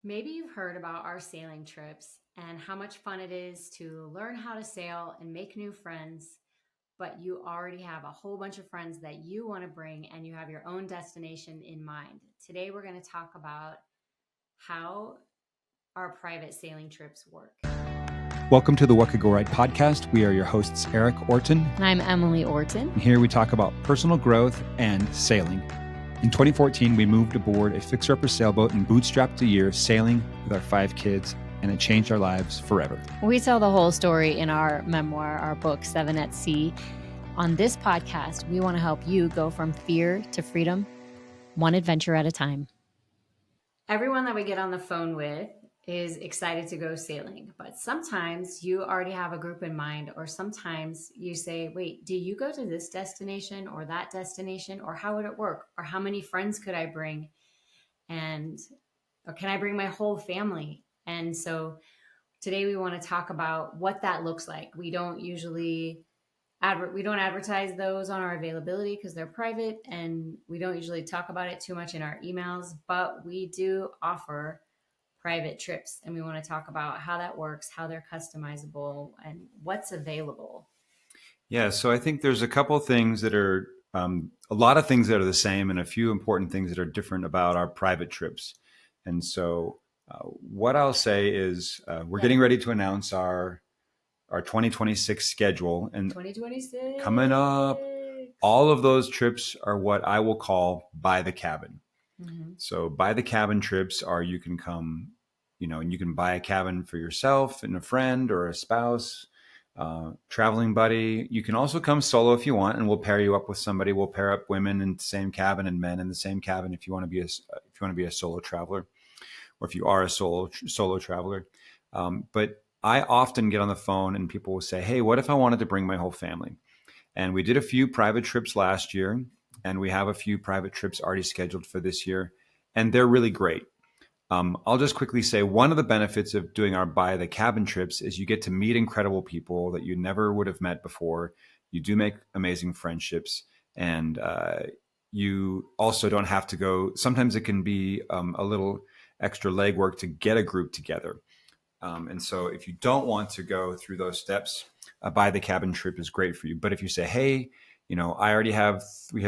Maybe you've heard about our sailing trips and how much fun it is to learn how to sail and make new friends, but you already have a whole bunch of friends that you want to bring and you have your own destination in mind. Today, we're going to talk about how our private sailing trips work. Welcome to the What Could Go Right podcast. We are your hosts, Erik, Orton. And I'm Emily Orton. And here we talk about personal growth and sailing. In 2014, we moved aboard a fixer-upper sailboat and bootstrapped a year sailing with our 5 kids, and it changed our lives forever. We tell the whole story in our memoir, our book, 7 at Sea. On this podcast, we want to help you go from fear to freedom, one adventure at a time. Everyone that we get on the phone with is excited to go sailing, but sometimes you already have a group in mind, or sometimes you say, wait, do you go to this destination or that destination, or how would it work? Or how many friends could I bring? Or can I bring my whole family? And so today we want to talk about what that looks like. We don't usually advertise those on our availability because they're private, and we don't usually talk about it too much in our emails, but we do offer private trips, and we want to talk about how that works, how they're customizable, and what's available. Yeah, so I think there's a couple of things that are, a lot of things that are the same and a few important things that are different about our private trips. And so what I'll say is we're getting ready to announce our 2026 schedule. And 2026 coming up, all of those trips are what I will call by the cabin. Mm-hmm. So by the cabin trips are you can come, and you can buy a cabin for yourself and a friend or a spouse, traveling buddy. You can also come solo if you want, and we'll pair you up with somebody. We'll pair up women in the same cabin and men in the same cabin if you want to be a solo traveler, or if you are a solo traveler. But I often get on the phone and people will say, "Hey, what if I wanted to bring my whole family?" And we did a few private trips last year, and we have a few private trips already scheduled for this year, and they're really great. I'll just quickly say one of the benefits of doing our by the cabin trips is you get to meet incredible people that you never would have met before. You do make amazing friendships, and you also don't have to go. Sometimes it can be a little extra legwork to get a group together. And so if you don't want to go through those steps, a by the cabin trip is great for you. But if you say, hey, we have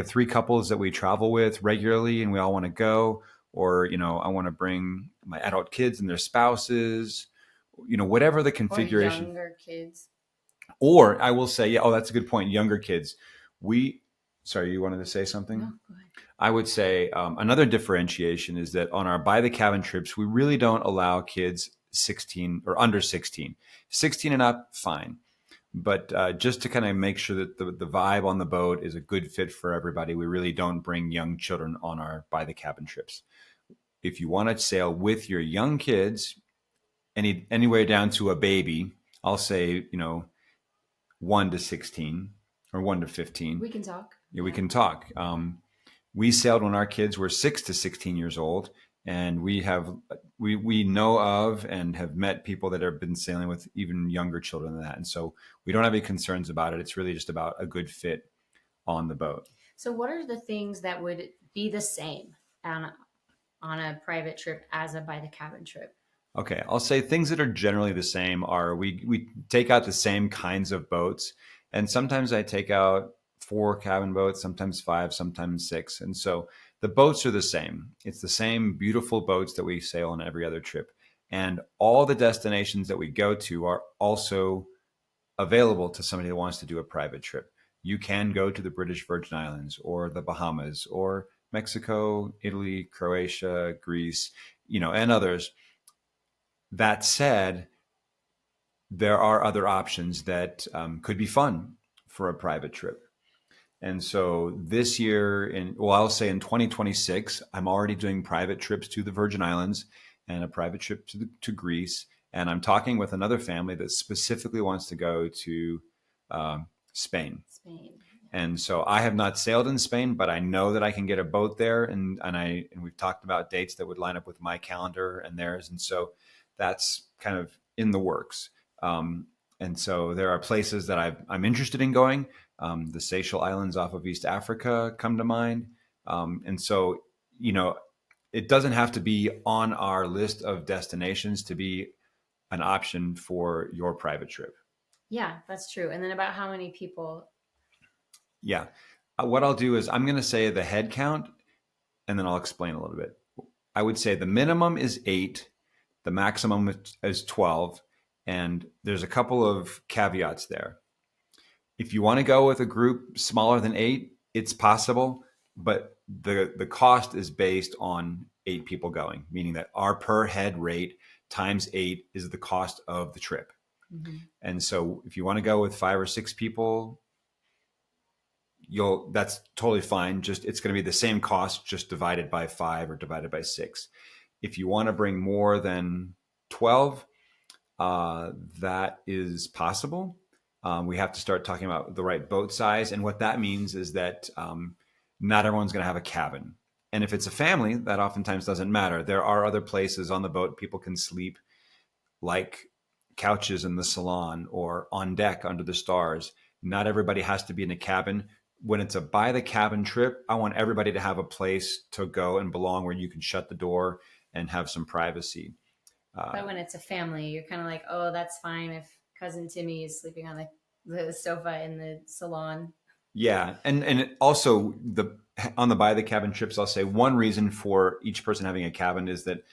3 couples that we travel with regularly and we all want to go, or, I want to bring my adult kids and their spouses, whatever the configuration. Or younger kids. Or I will say, that's a good point. Younger kids. Sorry, you wanted to say something? No, go ahead. I would say another differentiation is that on our by the cabin trips, we really don't allow kids 16 or under 16. 16 and up, fine. But just to kind of make sure that the vibe on the boat is a good fit for everybody, we really don't bring young children on our by the cabin trips. If you want to sail with your young kids, anywhere down to a baby, I'll say, 1 to 16 or 1 to 15. We can talk. Yeah, we can talk. We sailed when our kids were 6 to 16 years old. And we know of and have met people that have been sailing with even younger children than that. And so we don't have any concerns about it. It's really just about a good fit on the boat. So what are the things that would be the same on a private trip as a by the cabin trip? Okay, I'll say things that are generally the same are we take out the same kinds of boats. And sometimes I take out 4 cabin boats, sometimes 5, sometimes 6. And so the boats are the same. It's the same beautiful boats that we sail on every other trip. And all the destinations that we go to are also available to somebody who wants to do a private trip. You can go to the British Virgin Islands or the Bahamas or Mexico, Italy, Croatia, Greece, and others. That said, there are other options that could be fun for a private trip. And so this year, I'll say in 2026, I'm already doing private trips to the Virgin Islands and a private trip to Greece. And I'm talking with another family that specifically wants to go to Spain. And so I have not sailed in Spain, but I know that I can get a boat there. And we've talked about dates that would line up with my calendar and theirs. And so that's kind of in the works. And so there are places that I'm interested in going. The Seychelles Islands off of East Africa come to mind. And so, it doesn't have to be on our list of destinations to be an option for your private trip. Yeah, that's true. And then about how many people? Yeah. What I'll do is I'm going to say the head count, and then I'll explain a little bit. I would say the minimum is 8, the maximum is 12, and there's a couple of caveats there. If you want to go with a group smaller than 8, it's possible, but the cost is based on 8 people going, meaning that our per head rate times 8 is the cost of the trip. Mm-hmm. And so if you want to go with 5 or 6 people, that's totally fine. Just it's going to be the same cost, just divided by 5 or divided by 6. If you want to bring more than 12, that is possible. We have to start talking about the right boat size. And what that means is that not everyone's going to have a cabin. And if it's a family, that oftentimes doesn't matter. There are other places on the boat people can sleep, like couches in the salon or on deck under the stars. Not everybody has to be in a cabin. When it's a by the cabin trip, I want everybody to have a place to go and belong where you can shut the door and have some privacy. But when it's a family, you're kind of like, oh, that's fine if cousin Timmy is sleeping on the sofa in the salon. Yeah. And also on the by the cabin trips, I'll say one reason for each person having a cabin is that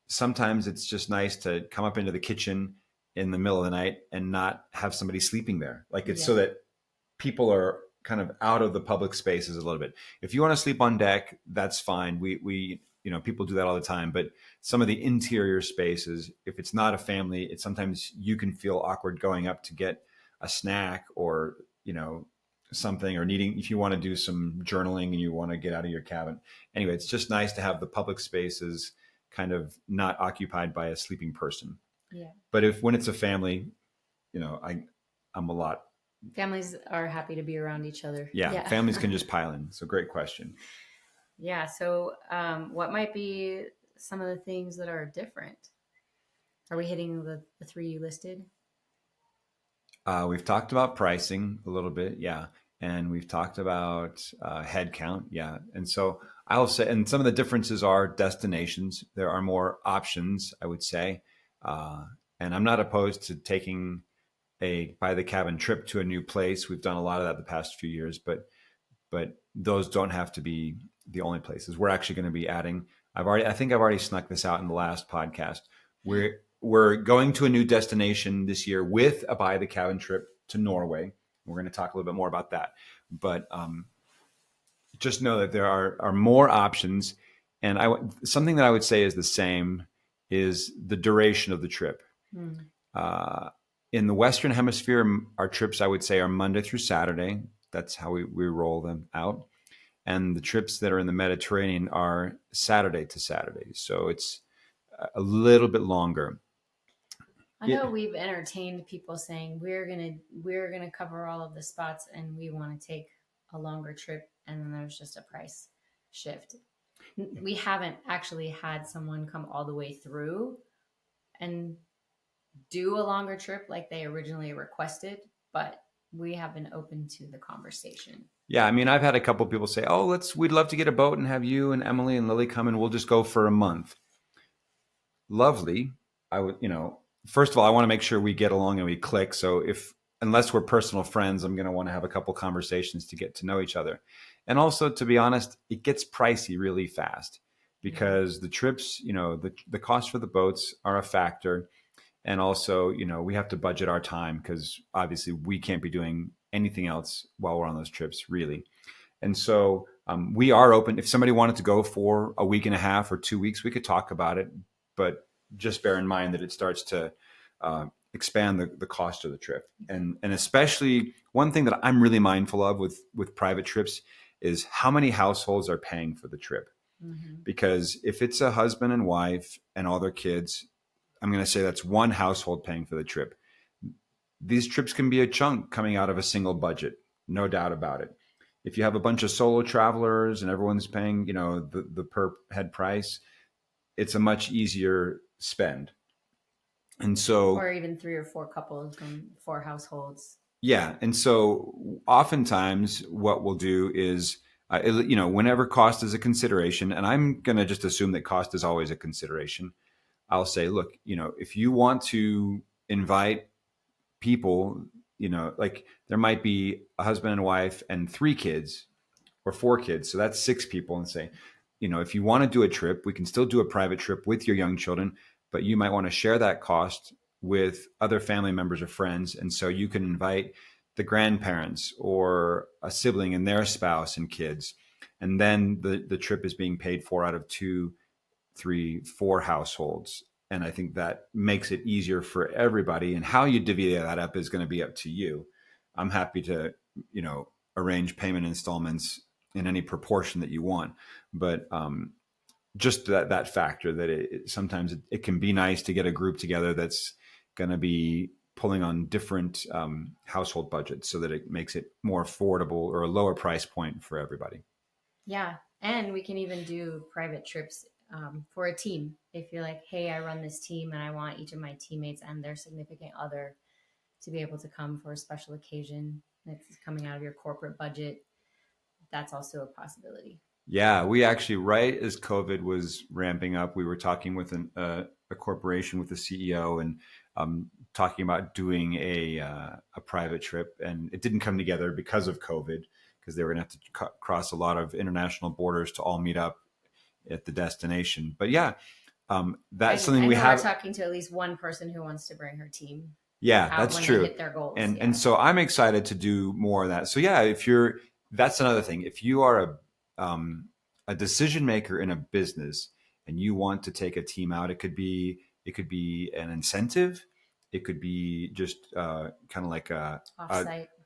sometimes it's just nice to come up into the kitchen in the middle of the night and not have somebody sleeping there. Like it's so that people are kind of out of the public spaces a little bit. If you want to sleep on deck, that's fine. We people do that all the time, but some of the interior spaces, if it's not a family, it's sometimes you can feel awkward going up to get a snack or, something, or needing, if you want to do some journaling and you want to get out of your cabin. Anyway, it's just nice to have the public spaces kind of not occupied by a sleeping person. Yeah. But when it's a family, I'm a lot. Families are happy to be around each other. Yeah. Families can just pile in. So great question. Yeah. So what might be some of the things that are different? Are we hitting the 3 you listed? We've talked about pricing a little bit. Yeah. And we've talked about head count. Yeah. And so I'll say, and some of the differences are destinations. There are more options, I would say. And I'm not opposed to taking a by the cabin trip to a new place. We've done a lot of that the past few years, but those don't have to be the only places. We're actually going to be adding, I think I've already snuck this out in the last podcast. We're going to a new destination this year with a by the cabin trip to Norway. We're going to talk a little bit more about that, but just know that there are more options. And something that I would say is the same is the duration of the trip. In the Western Hemisphere, our trips, I would say, are Monday through Saturday. That's how we roll them out. And the trips that are in the Mediterranean are Saturday to Saturday. So it's a little bit longer. I know we've entertained people saying we're gonna cover all of the spots and we want to take a longer trip, and then there's just a price shift. We haven't actually had someone come all the way through and do a longer trip like they originally requested, but we have been open to the conversation. Yeah, I mean, I've had a couple of people say, "Oh, we'd love to get a boat and have you and Emily and Lily come, and we'll just go for a month." Lovely. I would, first of all, I want to make sure we get along and we click. So unless we're personal friends, I'm going to want to have a couple conversations to get to know each other. And also, to be honest, it gets pricey really fast because the trips, the cost for the boats are a factor. And also, we have to budget our time because obviously we can't be doing anything else while we're on those trips, really. And so we are open. If somebody wanted to go for a week and a half or 2 weeks, we could talk about it. But just bear in mind that it starts to expand the cost of the trip. And especially one thing that I'm really mindful of with private trips is how many households are paying for the trip. Mm-hmm. Because if it's a husband and wife and all their kids, I'm going to say that's one household paying for the trip. These trips can be a chunk coming out of a single budget, no doubt about it. If you have a bunch of solo travelers and everyone's paying, the per head price, it's a much easier spend. And so, or even 3 or 4 couples from 4 households. Yeah. And so oftentimes what we'll do is Whenever cost is a consideration, and I'm going to just assume that cost is always a consideration, I'll say, look, if you want to invite people, like there might be a husband and wife and 3 kids or 4 kids. So that's 6 people, and say, if you want to do a trip, we can still do a private trip with your young children, but you might want to share that cost with other family members or friends. And so you can invite the grandparents or a sibling and their spouse and kids. And then the trip is being paid for out of 2, 3, 4 households. And I think that makes it easier for everybody. And how you divvy that up is going to be up to you. I'm happy to, arrange payment installments in any proportion that you want. But just that factor that sometimes it can be nice to get a group together that's going to be pulling on different household budgets, so that it makes it more affordable or a lower price point for everybody. Yeah. And we can even do private trips for a team. If you're like, hey, I run this team and I want each of my teammates and their significant other to be able to come for a special occasion that's coming out of your corporate budget, that's also a possibility. Yeah, we actually, right as COVID was ramping up, we were talking with a corporation with the CEO, and talking about doing a private trip, and it didn't come together because of COVID, because they were going to have to cross a lot of international borders to all meet up at the destination. But yeah, that's something we have. We're talking to at least one person who wants to bring her team. Yeah, that's true. They hit their goals. And so I'm excited to do more of that. So yeah, that's another thing. If you are a decision maker in a business and you want to take a team out, it could be an incentive. It could be just kind of like a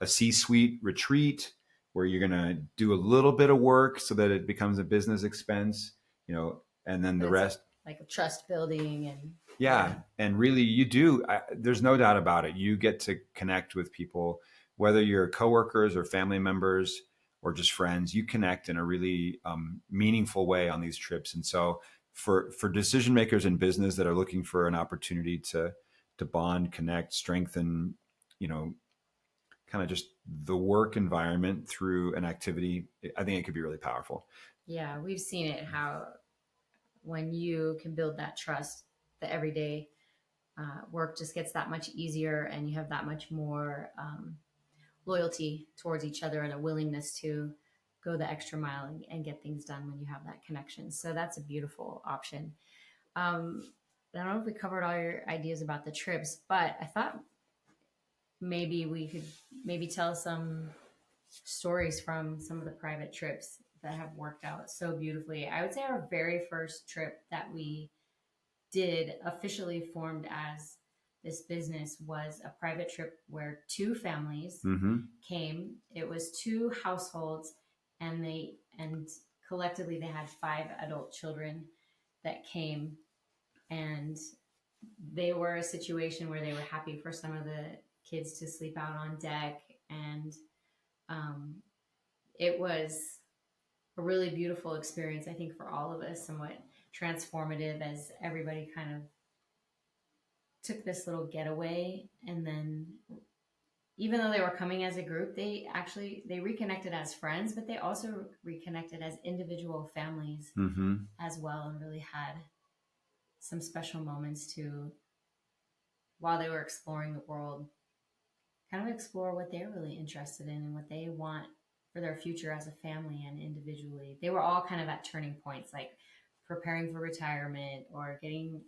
C-suite retreat where you're going to do a little bit of work so that it becomes a business expense, and then the rest, like a trust building. And yeah. And really you do, there's no doubt about it. You get to connect with people, whether you're coworkers or family members or just friends. You connect in a really meaningful way on these trips. And so for decision makers in business that are looking for an opportunity to bond, connect, strengthen, kind of just the work environment through an activity, I think it could be really powerful. Yeah, we've seen it, how when you can build that trust, the everyday work just gets that much easier, and you have that much more loyalty towards each other and a willingness to go the extra mile and get things done when you have that connection. So that's a beautiful option. I don't know if we covered all your ideas about the trips, but I thought maybe we could tell some stories from some of the private trips that have worked out so beautifully. I would say our very first trip that we did, officially formed as this business, was a private trip where 2 families came. It was 2 households, and collectively they had 5 adult children that came, and they were a situation where they were happy for some of the kids to sleep out on deck, and it was a really beautiful experience, I think, for all of us, somewhat transformative, as everybody kind of took this little getaway. And then even though they were coming as a group, they reconnected as friends, but they also reconnected as individual families as well, and really had some special moments to, while they were exploring the world, kind of explore what they're really interested in and what they want for their future as a family and individually. They were all kind of at turning points, like preparing for retirement or getting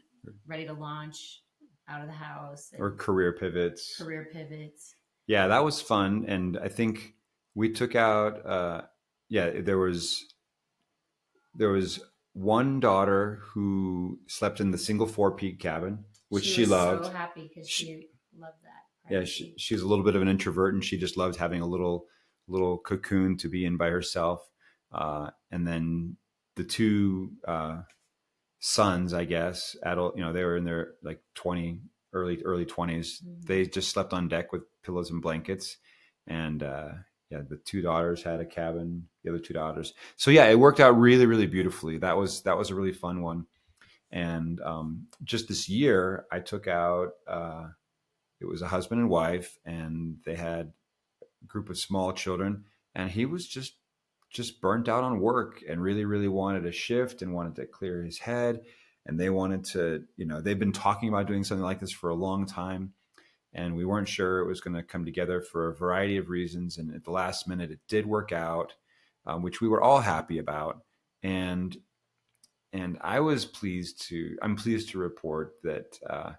ready to launch out of the house, or career pivots. Yeah, that was fun. And I think we took out, there was one daughter who slept in the single 4-peak cabin, which she loved. So happy because she loved that. Yeah, she's a little bit of an introvert, and she just loved having a little cocoon to be in by herself. And then the 2 sons, I guess, adult, they were in their like early 20s. They just slept on deck with pillows and blankets. And the 2 daughters had a cabin, the other 2 daughters. So yeah, it worked out really, really beautifully. That was a really fun one. And just this year I took out, it was a husband and wife, and they had a group of small children, and he was just just burnt out on work and really, really wanted a shift and wanted to clear his head. And they wanted to, they've been talking about doing something like this for a long time. And we weren't sure it was going to come together for a variety of reasons. And at the last minute, it did work out, which we were all happy about. And I'm pleased to report that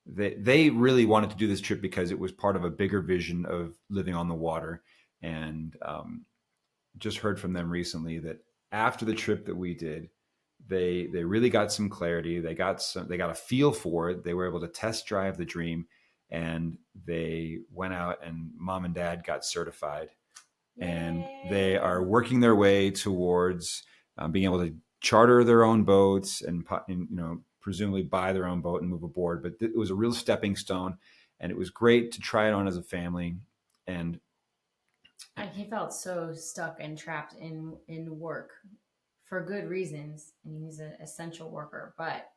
they really wanted to do this trip because it was part of a bigger vision of living on the water. And just heard from them recently that after the trip that we did, they really got some clarity. They got a feel for it. They were able to test drive the dream, and they went out and mom and dad got certified. Yay. And they are working their way towards being able to charter their own boats and presumably buy their own boat and move aboard. But it was a real stepping stone, and it was great to try it on as a family. And he felt so stuck and trapped in work for good reasons. I mean, he's an essential worker, but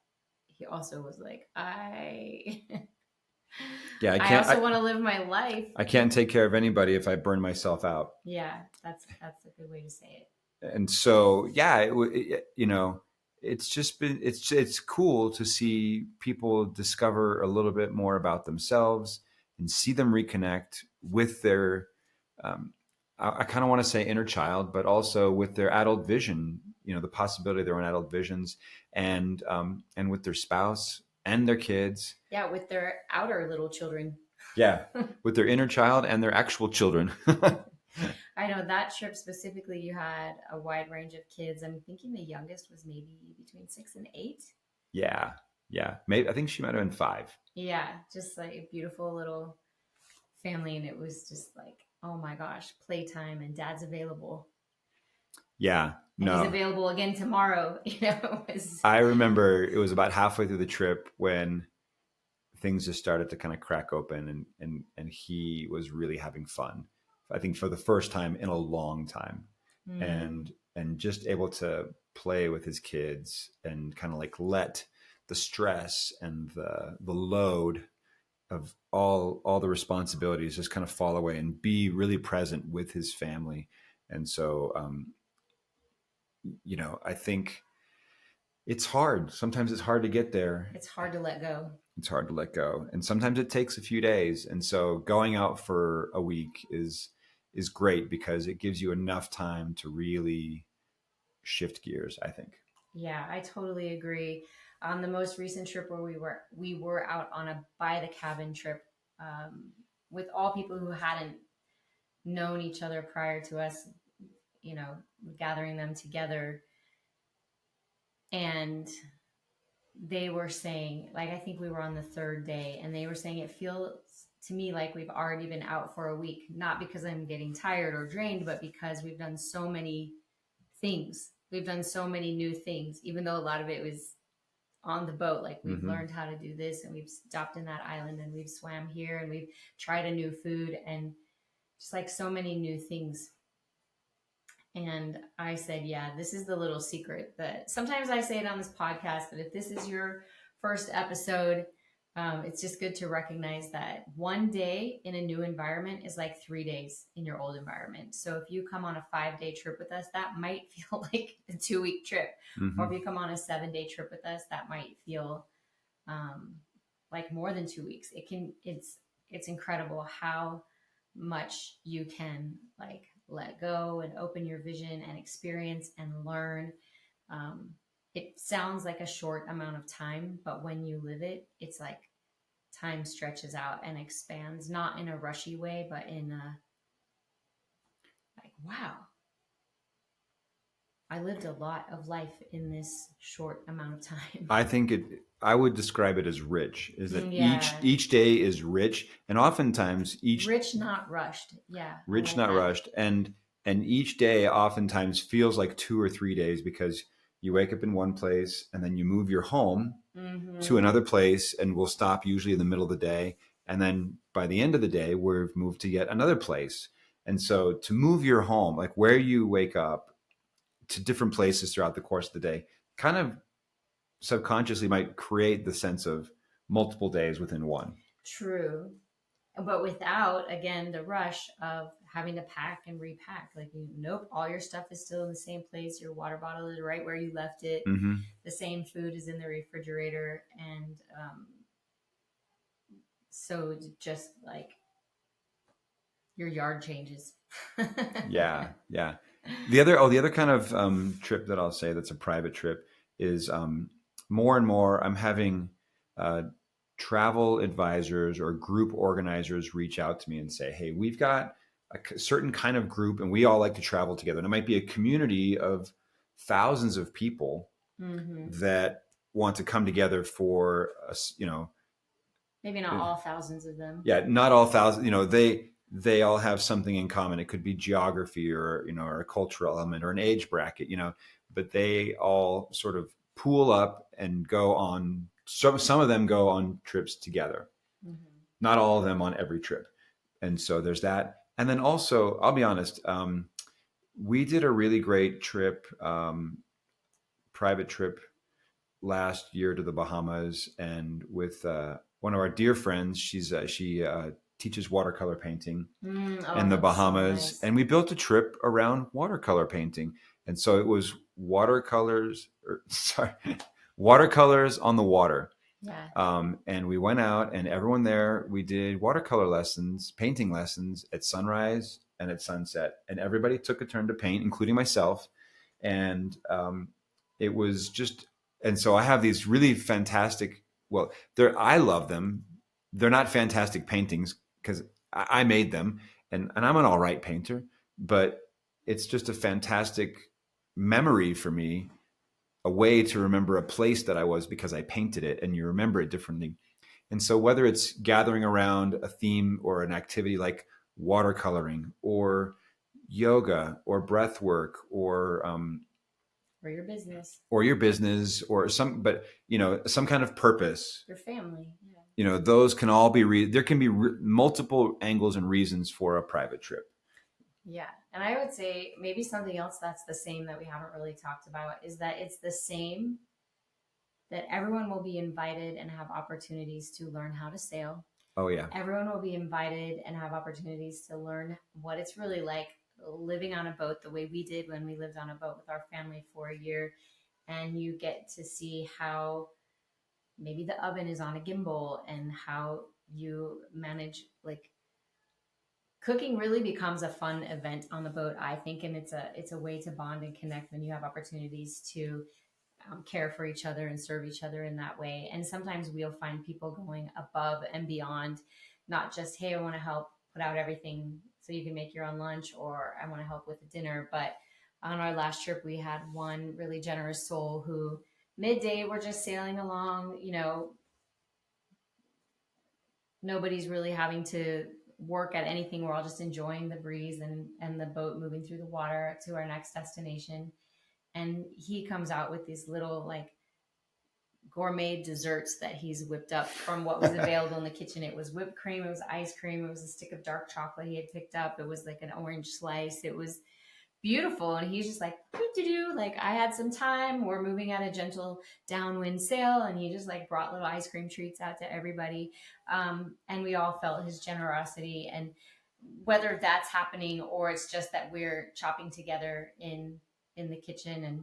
he also was like, I also want to live my life. I can't take care of anybody if I burn myself out. Yeah, that's a good way to say it. And so, it's cool to see people discover a little bit more about themselves and see them reconnect with their, I kind of want to say inner child, but also with their adult vision, the possibility of their own adult visions, and with their spouse and their kids. Yeah, with their outer little children. Yeah, with their inner child and their actual children. I know that trip specifically, you had a wide range of kids. I'm thinking the youngest was maybe between 6 and 8. Yeah. Maybe I think she might have been 5. Yeah, just like a beautiful little family, and it was just like, oh my gosh, playtime, and dad's available. Yeah, and he's available again tomorrow. I remember it was about halfway through the trip when things just started to kind of crack open, and he was really having fun. I think for the first time in a long time, and just able to play with his kids and kind of like let the stress and the load of all the responsibilities just kind of fall away and be really present with his family. And so, I think it's hard. Sometimes it's hard to get there. It's hard to let go. And sometimes it takes a few days. And so going out for a week is great because it gives you enough time to really shift gears, I think. Yeah, I totally agree. On the most recent trip where we were out on a by the cabin trip with all people who hadn't known each other prior to us, gathering them together. And they were saying, like, I think we were on the 3rd day, and they were saying it feels to me like we've already been out for a week, not because I'm getting tired or drained, but because we've done so many things. We've done so many new things, even though a lot of it was on the boat. Like we've learned how to do this, and we've stopped in that island, and we've swam here, and we've tried a new food, and just like so many new things. And I said, yeah, this is the little secret that sometimes I say it on this podcast, but if this is your first episode, it's just good to recognize that one day in a new environment is like 3 days in your old environment. So if you come on a 5-day trip with us, that might feel like a 2-week trip. Or if you come on a 7-day trip with us, that might feel like more than 2 weeks. It's incredible how much you can like let go and open your vision and experience and learn. It sounds like a short amount of time, but when you live it, it's like time stretches out and expands, not in a rushy way, but in a like, wow, I lived a lot of life in this short amount of time. I would describe it as rich, is that each day is rich, and oftentimes rich, not rushed. Yeah. Rich, not rushed. And each day oftentimes feels like 2 or 3 days because you wake up in one place and then you move your home to another place, and we'll stop usually in the middle of the day. And then by the end of the day, we've moved to yet another place. And so to move your home, like where you wake up, to different places throughout the course of the day, kind of subconsciously might create the sense of multiple days within one. True. But without, again, the rush of having to pack and repack. Like, nope, all your stuff is still in the same place. Your water bottle is right where you left it. Mm-hmm. The same food is in the refrigerator. And so just like your yard changes. Yeah. The other kind of trip that I'll say that's a private trip is more and more I'm having travel advisors or group organizers reach out to me and say, hey, we've got a certain kind of group and we all like to travel together. And it might be a community of thousands of people that want to come together for us, maybe not all thousands of them. Yeah, not all thousands. They all have something in common. It could be geography or or a cultural element or an age bracket. But they all sort of pool up and go on. Some of them go on trips together. Not all of them on every trip. And so there's that. And then also, I'll be honest, we did a really great trip, private trip last year to the Bahamas, and with one of our dear friends. She teaches watercolor painting in the Bahamas, so nice. And we built a trip around watercolor painting. And so it was watercolors on the water. Yeah. And we went out, and everyone there, we did watercolor lessons, painting lessons at sunrise and at sunset. And everybody took a turn to paint, including myself. And it was just, and so I have these really fantastic, I love them. They're not fantastic paintings because I made them, and I'm an all right painter, but it's just a fantastic memory for me, a way to remember a place that I was because I painted it, and you remember it differently. And so whether it's gathering around a theme or an activity like watercoloring or yoga or breath work or your business or some kind of purpose, your family. Those can all be there can be multiple angles and reasons for a private trip. Yeah. And I would say maybe something else that's the same that we haven't really talked about is that it's the same, that everyone will be invited and have opportunities to learn how to sail. Oh yeah. Everyone will be invited and have opportunities to learn what it's really like living on a boat the way we did when we lived on a boat with our family for a year. And you get to see how maybe the oven is on a gimbal and how you manage, like, cooking really becomes a fun event on the boat, I think. And it's a way to bond and connect when you have opportunities to care for each other and serve each other in that way. And sometimes we'll find people going above and beyond, not just, hey, I want to help put out everything so you can make your own lunch, or I want to help with the dinner. But on our last trip, we had one really generous soul who midday we're just sailing along, nobody's really having to work at anything. We're all just enjoying the breeze and the boat moving through the water to our next destination. And he comes out with these little, like, gourmet desserts that he's whipped up from what was available in the kitchen. It was whipped cream, it was ice cream, it was a stick of dark chocolate he had picked up, it was like an orange slice. It was beautiful. And he's just like, like, I had some time, we're moving at a gentle downwind sail, and he just like brought little ice cream treats out to everybody. And we all felt his generosity. And whether that's happening or it's just that we're chopping together in the kitchen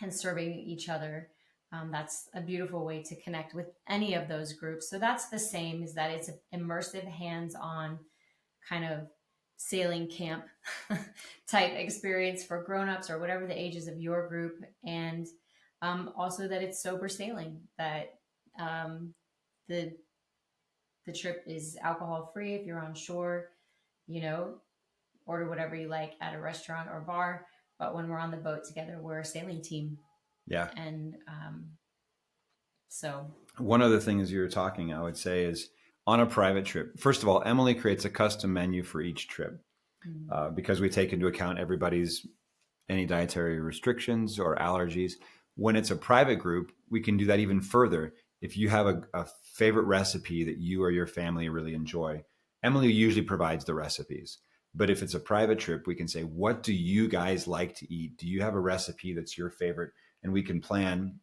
and serving each other, that's a beautiful way to connect with any of those groups. So that's the same, is that it's an immersive, hands-on kind of sailing camp type experience for grownups or whatever the ages of your group. And also that it's sober sailing, that the trip is alcohol free if you're on shore, order whatever you like at a restaurant or bar. But when we're on the boat together, we're a sailing team. Yeah. And so one other thing as you were talking, I would say, is on a private trip, first of all, Emily creates a custom menu for each trip because we take into account everybody's any dietary restrictions or allergies. When it's a private group, we can do that even further. If you have a favorite recipe that you or your family really enjoy, Emily usually provides the recipes. But if it's a private trip, we can say, what do you guys like to eat? Do you have a recipe that's your favorite? And we can plan,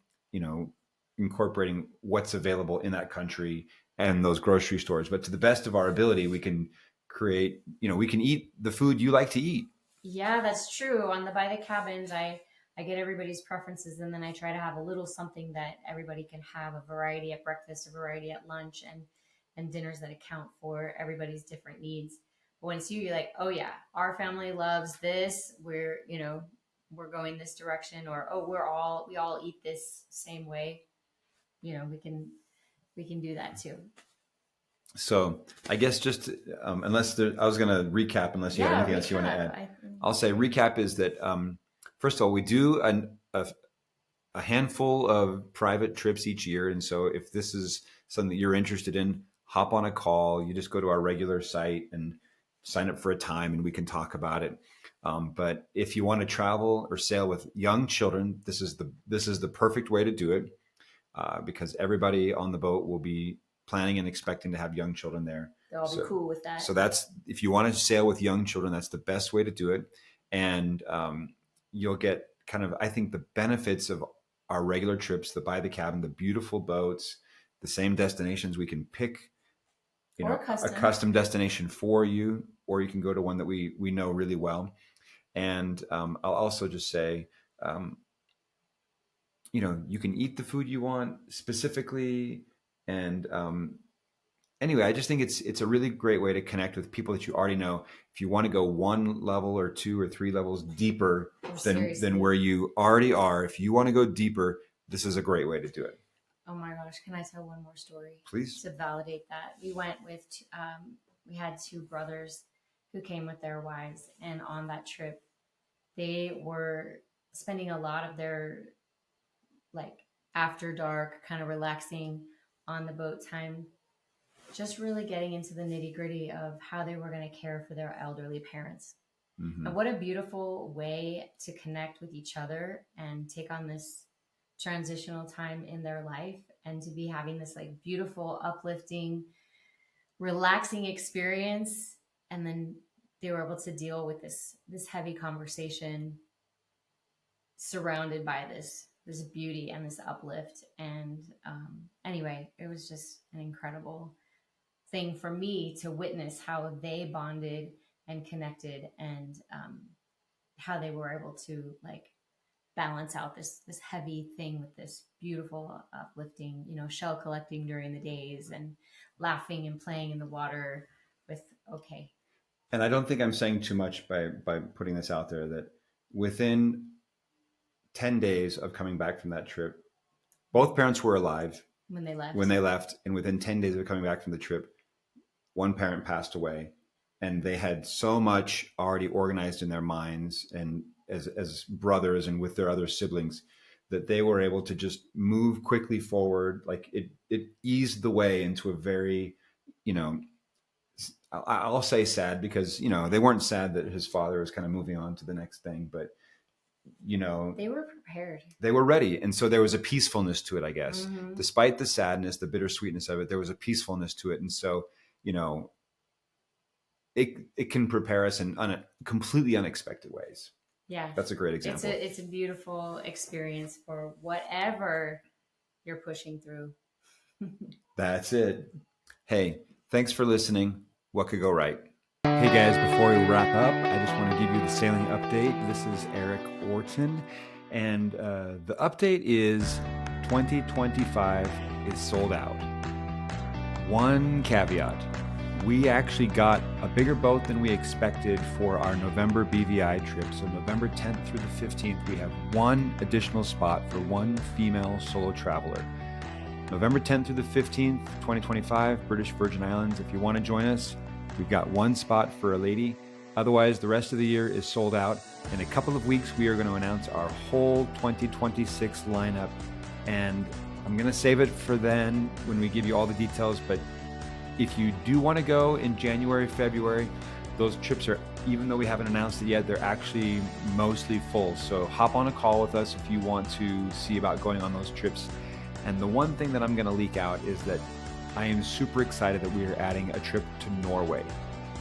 incorporating what's available in that country and those grocery stores. But to the best of our ability, we can create, we can eat the food you like to eat. Yeah, that's true. On the By the Cabins, I get everybody's preferences, and then I try to have a little something that everybody can have, a variety at breakfast, a variety at lunch, and dinners that account for everybody's different needs. But when it's you're like, oh yeah, our family loves this. We're going this direction, or oh, we all eat this same way. We can do that too. So I guess just I was going to recap unless you have anything else you want to add. I'll say recap is that first of all, we do a handful of private trips each year, and so if this is something that you're interested in, hop on a call. You just go to our regular site and sign up for a time, and we can talk about it. But if you want to travel or sail with young children, this is the perfect way to do it because everybody on the boat will be planning and expecting to have young children there. They'll all be cool with that. So that's, if you want to sail with young children, that's the best way to do it. And you'll get kind of, I think, the benefits of our regular trips, the By the Cabin, the beautiful boats, the same destinations. We can pick, a custom destination for you, or you can go to one that we know really well. And I'll also just say, you can eat the food you want specifically. And anyway, I just think it's a really great way to connect with people that you already know. If you want to go one level or two or three levels deeper than where you already are, if you want to go deeper, this is a great way to do it. Oh my gosh, can I tell one more story? Please. To validate that. We went with, we had two brothers who came with their wives, and on that trip, they were spending a lot of their after dark kind of relaxing on the boat time, just really getting into the nitty gritty of how they were going to care for their elderly parents. Mm-hmm. And what a beautiful way to connect with each other and take on this transitional time in their life, and to be having this beautiful, uplifting, relaxing experience. And then they were able to deal with this heavy conversation surrounded by this beauty and this uplift. And anyway, it was just an incredible thing for me to witness how they bonded and connected, and how they were able to balance out this heavy thing with this beautiful uplifting, shell collecting during the days and laughing and playing in the water with okay. And I don't think I'm saying too much by putting this out there, that within 10 days of coming back from that trip, both parents were alive when they left. And within 10 days of coming back from the trip, one parent passed away, and they had so much already organized in their minds and as brothers and with their other siblings, that they were able to just move quickly forward. It eased the way into a very, I'll say sad, because, they weren't sad that his father was kind of moving on to the next thing, but they were prepared. They were ready. And so there was a peacefulness to it, I guess. Mm-hmm. Despite the sadness, the bittersweetness of it, there was a peacefulness to it. And so, it can prepare us in completely unexpected ways. Yeah. That's a great example. It's a beautiful experience for whatever you're pushing through. That's it. Hey, thanks for listening. What could go right? Hey guys, before we wrap up, I just want to give you the sailing update. This is Erik Orton, and the update is 2025 is sold out. One caveat: we actually got a bigger boat than we expected for our November BVI trip. So November 10th through the 15th, we have one additional spot for one female solo traveler. November 10th through the 15th, 2025, British Virgin Islands. If you want to join us, we've got one spot for a lady. Otherwise, the rest of the year is sold out. In a couple of weeks, we are going to announce our whole 2026 lineup. And I'm going to save it for then when we give you all the details. But if you do want to go in January, February, those trips are, even though we haven't announced it yet, they're actually mostly full. So hop on a call with us if you want to see about going on those trips. And the one thing that I'm going to leak out is that I am super excited that we are adding a trip to Norway.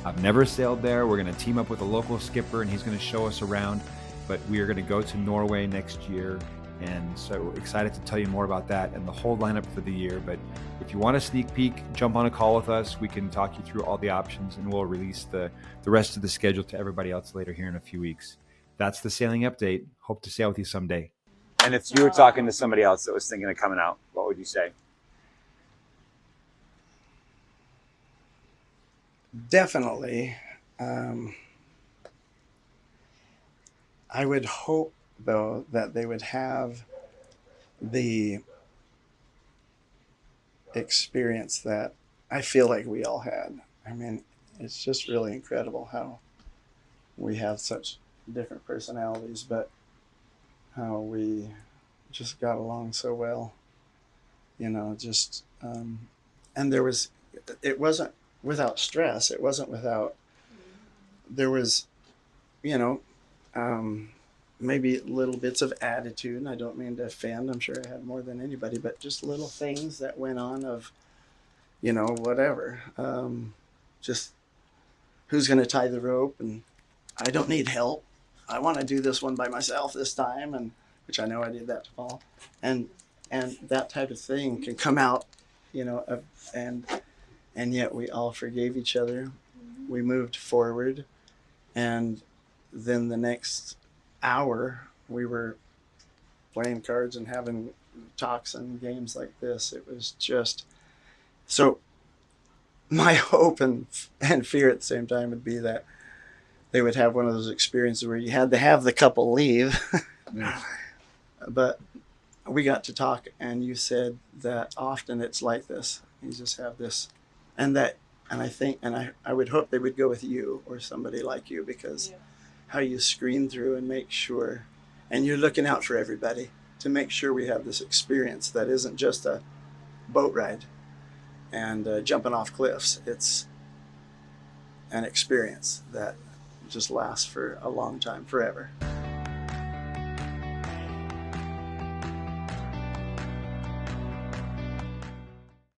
I've never sailed there. We're going to team up with a local skipper, and he's going to show us around. But we are going to go to Norway next year, And so excited to tell you more about that and the whole lineup for the year. But if you want a sneak peek, jump on a call with us. We can talk you through all the options, and we'll release the rest of the schedule to everybody else later here in a few weeks. That's the sailing update. Hope to sail with you someday. And if you were talking to somebody else that was thinking of coming out, what would you say? Definitely. I would hope, though, that they would have the experience that I feel like we all had. I mean, it's just really incredible how we have such different personalities, but how we just got along so well, you know, just, and it wasn't without stress. It wasn't without, there was, you know, maybe little bits of attitude. And I don't mean to offend. I'm sure I had more than anybody, but just little things that went on of, you know, whatever. Just who's going to tie the rope, and I don't need help. I want to do this one by myself this time, and which I know I did that to Paul, and that type of thing can come out, you know, and yet we all forgave each other. We moved forward, and then the next hour we were playing cards and having talks and games like this. It was just so. My hope and fear at the same time would be that they would have one of those experiences where you had to have the couple leave. But we got to talk, and you said that often it's like this. You just have this, and I think, and I would hope they would go with you or somebody like you, because how you screen through and make sure, and you're looking out for everybody to make sure we have this experience that isn't just a boat ride and jumping off cliffs. It's an experience that just lasts for a long time, forever.